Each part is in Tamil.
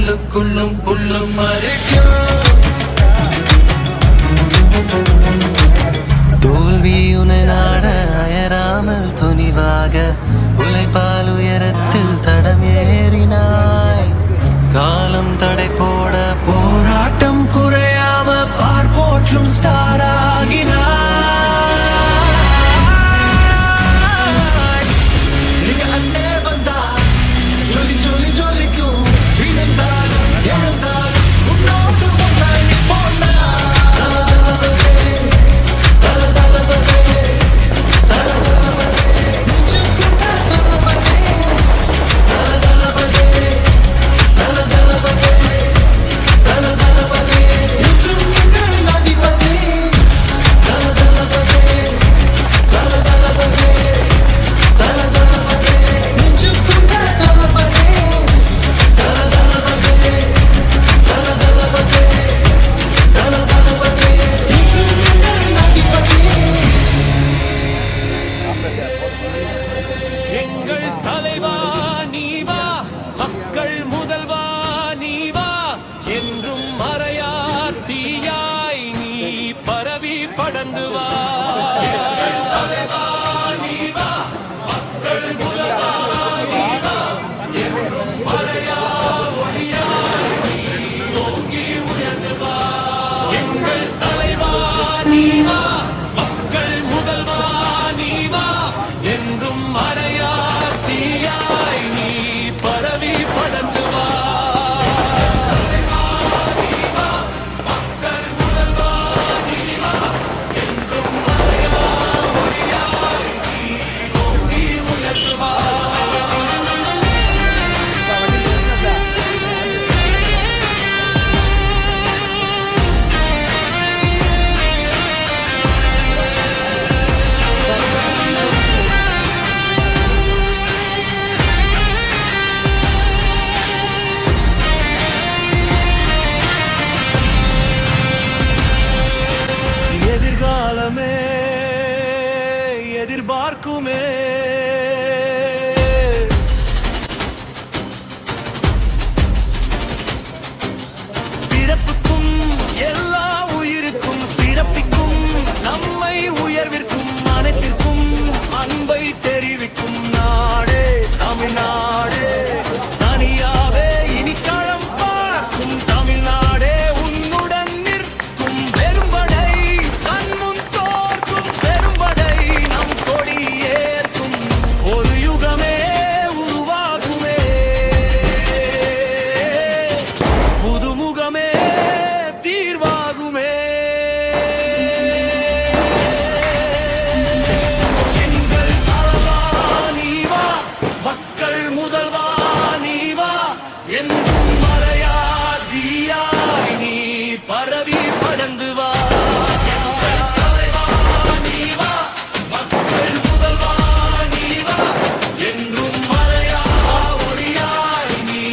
கல்லுக்குள்ளும் புல்லும் மறைக்கும். தோல்வியுனை நாட அயராமல் துணிவாக உழைப்பால் உயரத்தில் தடமேறினாய். காலம் தடை போட போராட்டம் குறையாம பார்ப்போற்றும் ஸ்டாராகினாய். எங்கள் தலைவா நீவா, மக்கள் முதல்வா நீவா, என்றும் மறையா தீயாய் நீ பரவி படந்து வா. எங்கள் தலைவா நீவா, மக்கள் முதல்வா நீவா, என்றும் மறையா தீயாய் நீ பரவி படந்து வா. எதிர்காலமே எதிர்பார்க்குமே, பிறப்புக்கும் எல்லா உயிருக்கும் சிறப்பிக்கும் நம்மை உயர்விற்கும் அனைத்திற்கும் அன்பை தெரிவிக்கும் நாடே தமிழ்நாடு. தனியாவே இனி களம் பார்க்கும் தமிழ்நாடே உன்னுடன் நிற்கும். பெரும்படை கண்முன் தோற்கும், பெரும்படை நம் கொடி ஏற்கும். ஒரு யுகமே உருவாகுமே, புதுமுகமே தீர்வாகுமே. எங்கள் தலைவா நீவா, மக்கள் முதல்வா நீவா, என்றும் மறையா தீயாய் நீ பரவி படந்து வா. எங்கள் தலைவா நீவா, மக்கள் முதல்வா நீவா, என்றும் மறையா ஒளியாய் நீ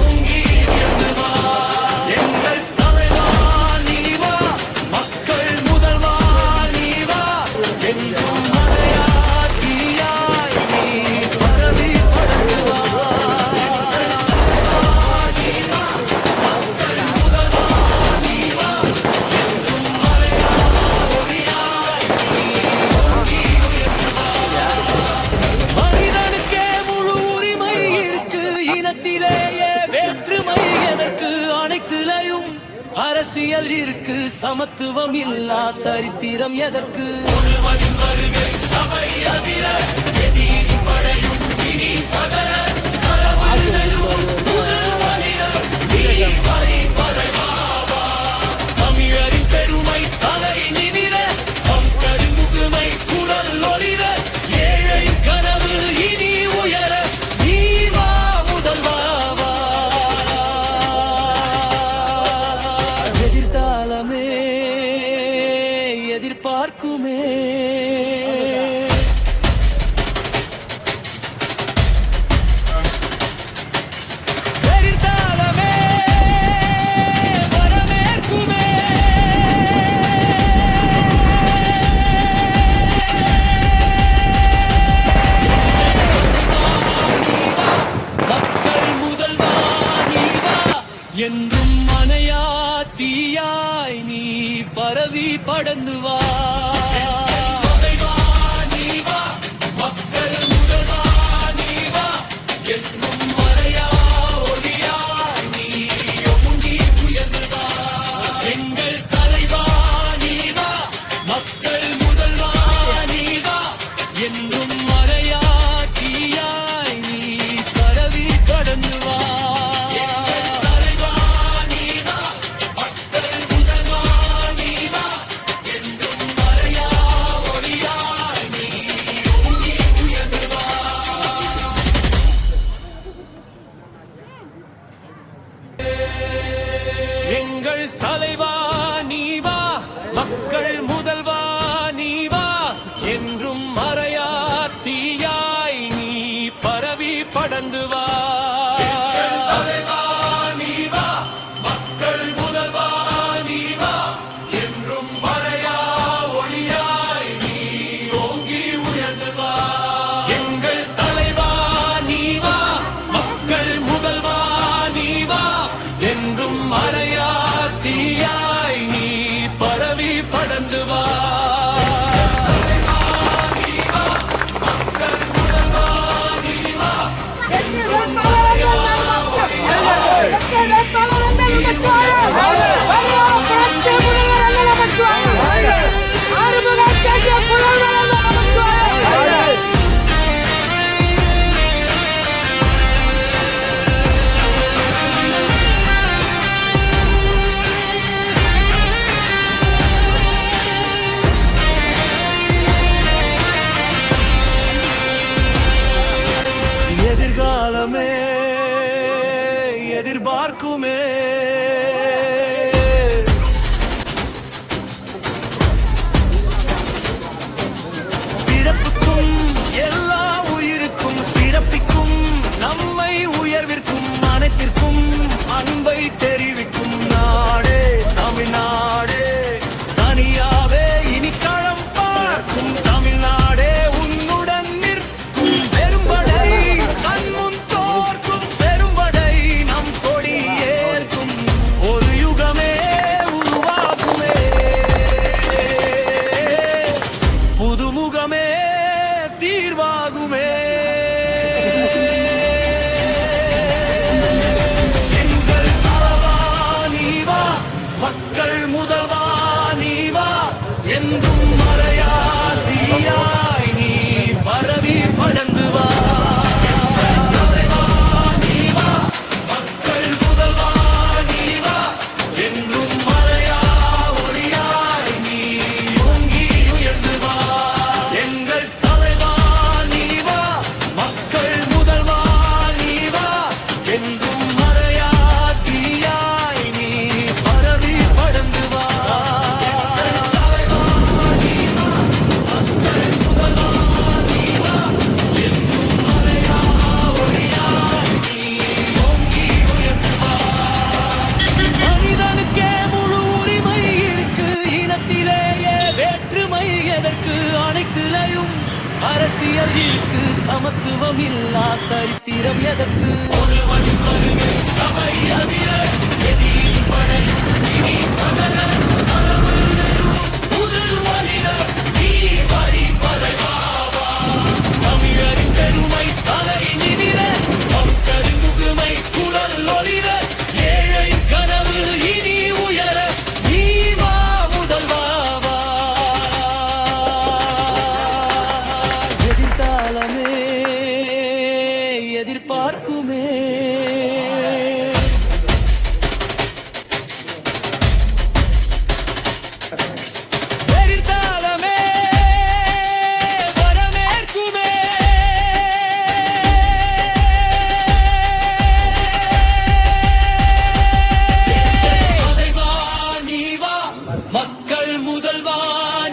ஓங்கி உயர்ந்து வா. எங்கள் தலைவா நீவா, மக்கள் முதல்வா நீவா, என்றும் மறையா தீயாய் நீ பரவி படந்து வா. மனிதனுக்கே முழு உரிமை இருக்கு, இனத்திலேயே வேற்றுமை எதற்கு? அனைத்திலையும் அரசியல் இருக்கு, சமத்துவம் இல்லா சரித்திரம் எதற்கு? ஒருவனின் வருகை சபை அதிர, எதிரி படையும் இனி பகர, களவில் வெல்லும் புது மனிதர் நீ வரி பறைவாவா. தமிழரின் பெருமை தலை நிமிர, தம் கருமுகமை குரல் ஒளிர, ஏழை கனவில் இனி உயர நீ வா முதல்வாவா. எதிர்காலமே எதிர்பார்க்குமே, என்றும் மனையா தீயாய் நீ பரவி படந்து வா எங்கள் தலைவா நீ வா மக்கள் முதல்வா நீ வா என்றும் மறையா தீயாய் நீ பரவி படந்து வா தலைவா நீ வா மக்கள் முதல்வா நீ வா என்றும் மறையா ஒளியாய் நீ ஓங்கி உயர்ந்து வா எங்கள் தலைவா நீ வா மக்கள் முதல்வா நீ வா என்றும் மறையா தீயாய் நீ பரவி படந்து வா எதிர்காலமே எதிர்பார்க்குமே பிறப்புக்கும் எல்லா உயிருக்கும் சிறப்பிக்கும் நம்மை உயர்விற்கும் அனைத்திற்கும் அன்பை தெரிவிக்கும் நாடே தமிழ்நாடே தனியாவே இனி களம் பார்க்கும் தமிழ்நாடே உன்னுடன் நிற்கும் பெரும்படை கண்முன் தோற்கும் பெரும்படை நம் கொடி ஏற்கும் ஒரு யுகமே உருவாகுமே புதுமுகமே தீர்வாகுமே எங்கள் தலைவா நீ வா மக்கள் முதல்வா நீ வா என்றும் மறையா தீயாய் நீ பரவி படந்து வா தலைவா நீ வா மக்கள் முதல்வா நீ வா என்றும் மறையா ஒளியாய் நீ ஓங்கி உயர்ந்து வா எங்கள் தலைவா நீ வா மக்கள் முதல்வா நீ வா என்றும் மறையா தீயாய் நீ பரவி படந்து வா மனிதனுக்கே முழு உரிமை இருக்கு இனத்திலேயே வேற்றுமை எதற்கு அனைத்திலையும் அரசியல் இருக்கு சமத்துவம் இல்லா சரித்திரம் எதற்கு ஒரு வழி வருகை சபை அதிர எதிர் படையும் இனி பதற களவு நெடும் புது மனிதர் நீ வரி பதவாவா தமிழரின் பெருமை தலை நிமிர மக்கள் முதுமை குரல் ஒளிர ஏழை கனவு இனி உயர நீ வா முதல்வாவா எதிர்காலமே எதிர்பார்க்குமே எதிர்காலமே வரவேற்குமே தலைவா நீ வா மக்கள் முதல்வா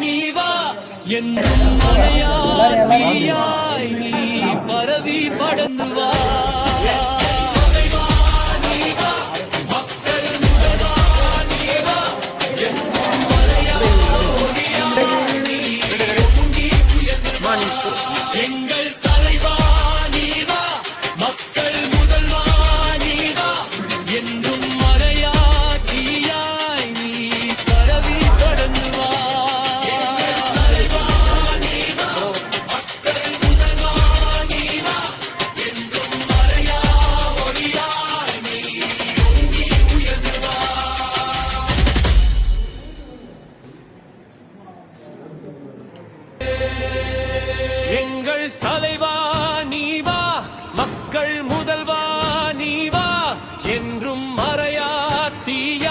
நீ வா என்றும் மறையா தீயாய் நீ பரவி படந்து வா தலைவா நீ வா மக்கள் முதல்வா நீ வா என்றும் மறையா ஒளியாய் நீ ஓங்கி உயர்ந்து வா எங்கள் தலைவா நீ வா மக்கள் முதல்வா நீ வா என்றும் என்றும் மறையா தீயா